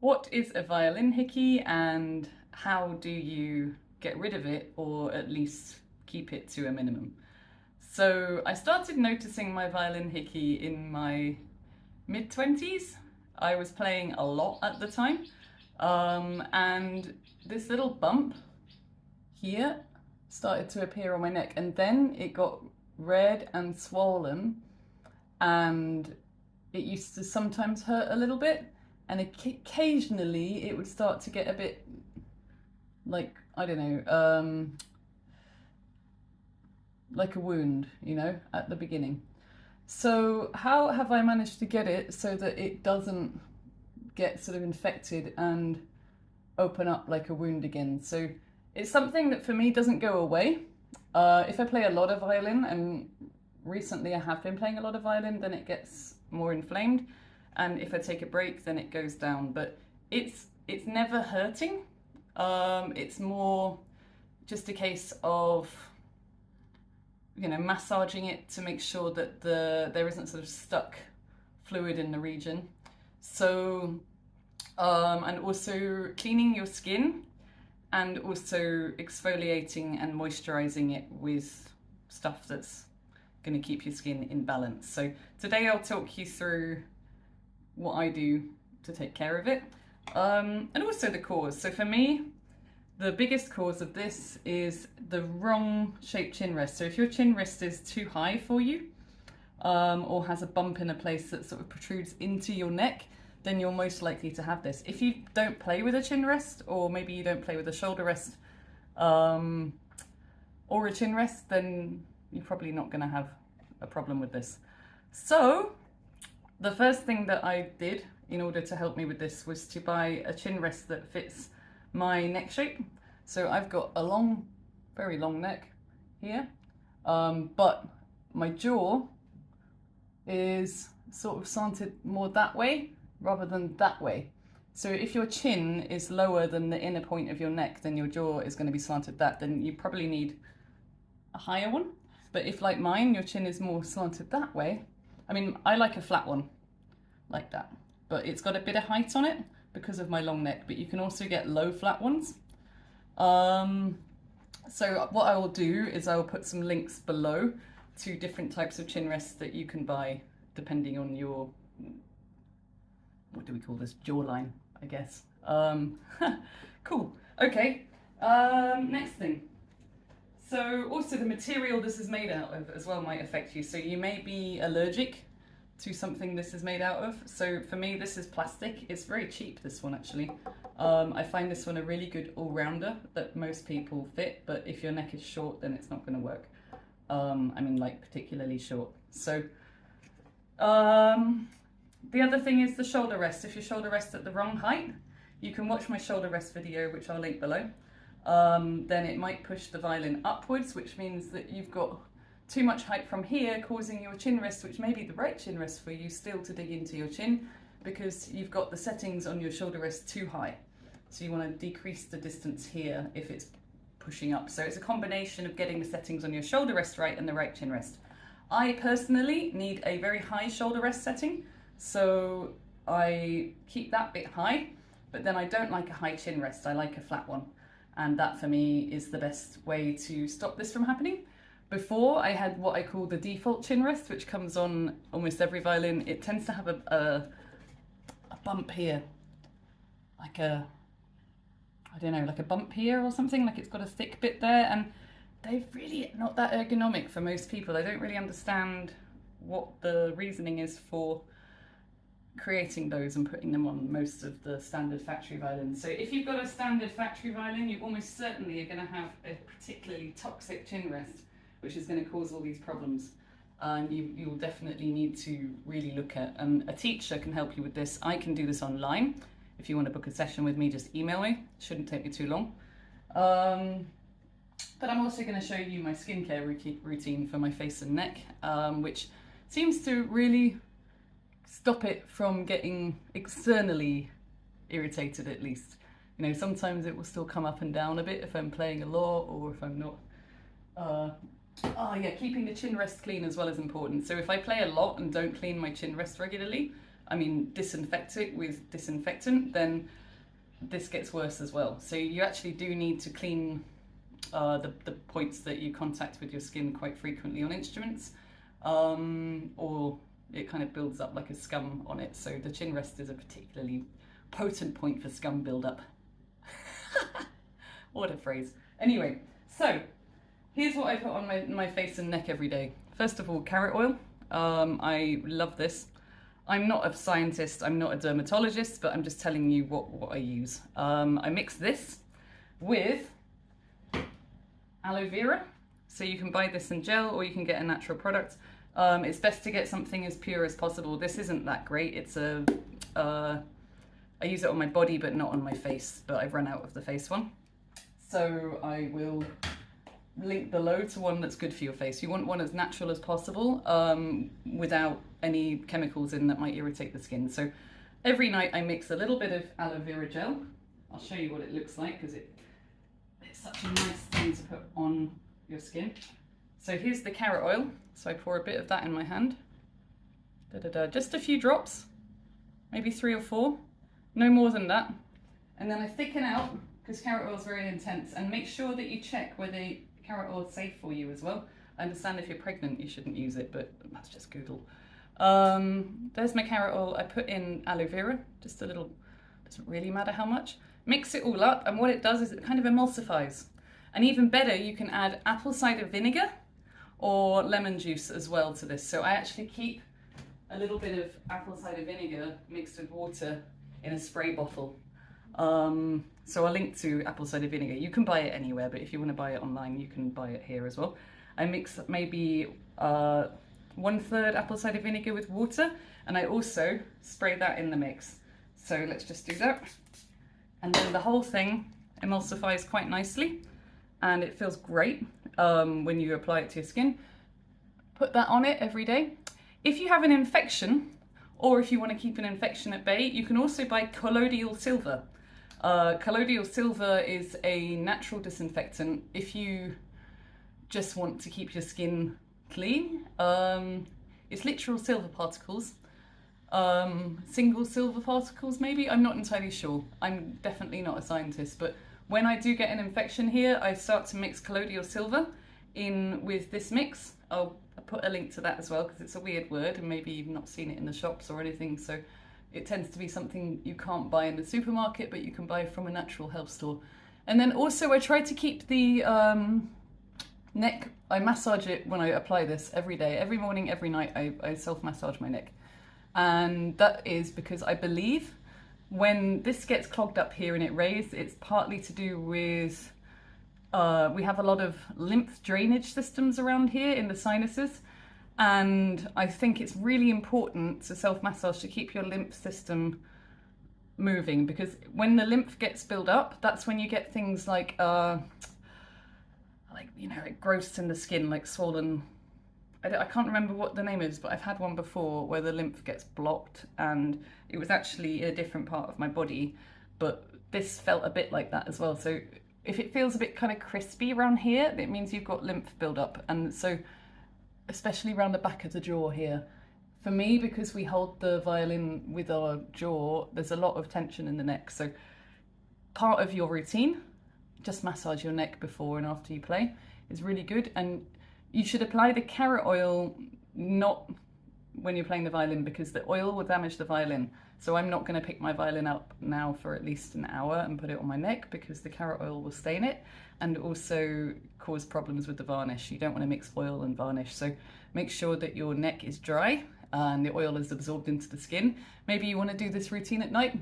What is a violin hickey and how do you get rid of it or at least keep it to a minimum? So I started noticing my violin hickey in my mid-20s. I was playing a lot at the time, and this little bump here started to appear on my neck, and then it got red and swollen, and it used to sometimes hurt a little bit, and occasionally it would start to get a bit like, I don't know, like a wound, you know, at the beginning. So how have I managed to get it so that it doesn't get sort of infected and open up like a wound again? So it's something that for me doesn't go away. If I play a lot of violin, and recently I have been playing a lot of violin, then it gets more inflamed. And if I take a break, then it goes down. But it's never hurting. It's more just a case of, you know, massaging it to make sure that there isn't sort of stuck fluid in the region. So, and also cleaning your skin, and also exfoliating and moisturizing it with stuff that's going to keep your skin in balance. So today I'll talk you through what I do to take care of it, and also the cause. So for me, the biggest cause of this is the wrong shaped chin rest. So if your chin rest is too high for you, or has a bump in a place that sort of protrudes into your neck, then you're most likely to have this. If you don't play with a chin rest, or maybe you don't play with a shoulder rest, or a chin rest, then you're probably not going to have a problem with this. So the first thing that I did in order to help me with this was to buy a chin rest that fits my neck shape. So I've got a long, very long neck here, but my jaw is sort of slanted more that way rather than that way. So if your chin is lower than the inner point of your neck, then your jaw is going to be slanted that, then you probably need a higher one. But if, like mine, your chin is more slanted that way, I mean, I like a flat one like that, but it's got a bit of height on it because of my long neck, but you can also get low flat ones. So what I will do is I will put some links below to different types of chin rests that you can buy depending on your, what do we call this, jawline, I guess. Cool, okay, next thing. So also the material this is made out of as well might affect you. So you may be allergic to something this is made out of. So for me, this is plastic. It's very cheap, this one actually. I find this one a really good all-rounder that most people fit, but if your neck is short, then it's not going to work. I mean, like particularly short. So the other thing is the shoulder rest. If your shoulder rests at the wrong height, you can watch my shoulder rest video, which I'll link below. Then it might push the violin upwards, which means that you've got too much height from here, causing your chin rest, which may be the right chin rest for you, still to dig into your chin, because you've got the settings on your shoulder rest too high. So you want to decrease the distance here if it's pushing up. So it's a combination of getting the settings on your shoulder rest right and the right chin rest. I personally need a very high shoulder rest setting, so I keep that bit high, but then I don't like a high chin rest, I like a flat one. And that for me is the best way to stop this from happening. Before, I had what I call the default chin rest, which comes on almost every violin. It tends to have a bump here, like a, I don't know, like a bump here or something, like it's got a thick bit there, and they're really not that ergonomic for most people. I don't really understand what the reasoning is for creating those and putting them on most of the standard factory violins. So if you've got a standard factory violin, you almost certainly are going to have a particularly toxic chin rest, which is going to cause all these problems. And you'll definitely need to really look at, and a teacher can help you with this. I can do this online. If you want to book a session with me, just email me. It shouldn't take me too long. But I'm also going to show you my skincare routine for my face and neck, which seems to really stop it from getting externally irritated, at least. You know, sometimes it will still come up and down a bit if I'm playing a lot or if I'm not. Yeah, keeping the chin rest clean as well is important. So if I play a lot and don't clean my chin rest regularly, disinfect it with disinfectant, then this gets worse as well. So you actually do need to clean the points that you contact with your skin quite frequently on instruments, or it kind of builds up like a scum on it. So the chin rest is a particularly potent point for scum buildup. What a phrase. Anyway, so here's what I put on my face and neck every day. First of all, carrot oil. I love this. I'm not a scientist, I'm not a dermatologist, but I'm just telling you what I use. I mix this with aloe vera. So you can buy this in gel or you can get a natural product. It's best to get something as pure as possible. This isn't that great. I use it on my body, but not on my face, but I've run out of the face one. So I will link below to one that's good for your face. You want one as natural as possible, without any chemicals in that might irritate the skin. So every night I mix a little bit of aloe vera gel. I'll show you what it looks like because it's such a nice thing to put on your skin. So here's the carrot oil. So I pour a bit of that in my hand. Just a few drops, maybe 3 or 4, no more than that. And then I thicken out, because carrot oil is very intense, and make sure that you check whether carrot oil is safe for you as well. I understand if you're pregnant you shouldn't use it, but that's just Google. There's my carrot oil. I put in aloe vera, just a little, doesn't really matter how much. Mix it all up, and what it does is it kind of emulsifies. And even better, you can add apple cider vinegar or lemon juice as well to this. So I actually keep a little bit of apple cider vinegar mixed with water in a spray bottle. So I'll link to apple cider vinegar. You can buy it anywhere, but if you want to buy it online, you can buy it here as well. I mix maybe 1/3 apple cider vinegar with water, and I also spray that in the mix. So let's just do that. And then the whole thing emulsifies quite nicely, and it feels great when you apply it to your skin. Put that on it every day. If you have an infection, or if you want to keep an infection at bay, you can also buy colloidal silver. Colloidal silver is a natural disinfectant if you just want to keep your skin clean. It's literal silver particles, single silver particles maybe, I'm not entirely sure. I'm definitely not a scientist, but when I do get an infection here, I start to mix colloidal silver in with this mix. I'll put a link to that as well because it's a weird word and maybe you've not seen it in the shops or anything, so it tends to be something you can't buy in the supermarket, but you can buy from a natural health store. And then also I try to keep the neck, I massage it when I apply this every day, every morning, every night. I self-massage my neck. And that is because I believe when this gets clogged up here and it raised, it's partly to do with, we have a lot of lymph drainage systems around here in the sinuses. And I think it's really important to self-massage to keep your lymph system moving, because when the lymph gets built up, that's when you get things like you know, like growths in the skin, like swollen. I can't remember what the name is, but I've had one before where the lymph gets blocked, and it was actually in a different part of my body, but this felt a bit like that as well. So if it feels a bit kind of crispy around here, it means you've got lymph build-up. And so especially around the back of the jaw here. For me, because we hold the violin with our jaw, there's a lot of tension in the neck. So part of your routine, just massage your neck before and after you play, is really good. And you should apply the carrot oil not when you're playing the violin, because the oil will damage the violin. So I'm not going to pick my violin up now for at least an hour and put it on my neck, because the carrot oil will stain it and also cause problems with the varnish. You don't want to mix oil and varnish. So make sure that your neck is dry and the oil is absorbed into the skin. Maybe you want to do this routine at night,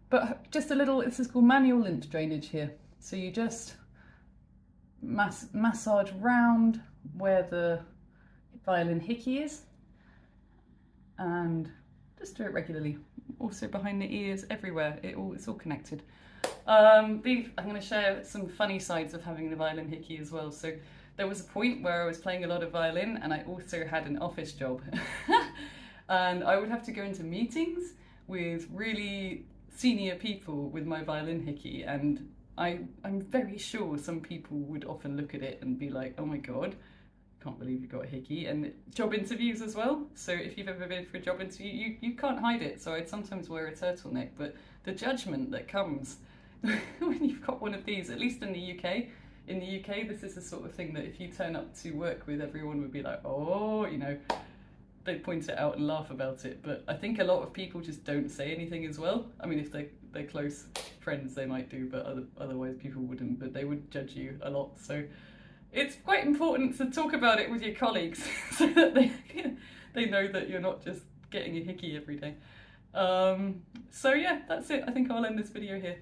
but just a little, this is called manual lymph drainage here. So you just massage round where the Violin Hickey is, and just do it regularly. Also behind the ears, everywhere, it's all connected. I'm going to share some funny sides of having the Violin Hickey as well. So there was a point where I was playing a lot of violin and I also had an office job. And I would have to go into meetings with really senior people with my Violin Hickey, and I'm very sure some people would often look at it and be like, oh my God, can't believe you got a hickey. And job interviews as well. So if you've ever been for a job interview, you can't hide it. So I'd sometimes wear a turtleneck, but the judgment that comes when you've got one of these, at least in the UK, this is the sort of thing that if you turn up to work with, everyone would be like, oh, you know, they'd point it out and laugh about it. But I think a lot of people just don't say anything as well. I mean, if they're close friends, they might do, but otherwise people wouldn't, but they would judge you a lot. So it's quite important to talk about it with your colleagues so that they know that you're not just getting a hickey every day. So yeah, that's it. I think I'll end this video here.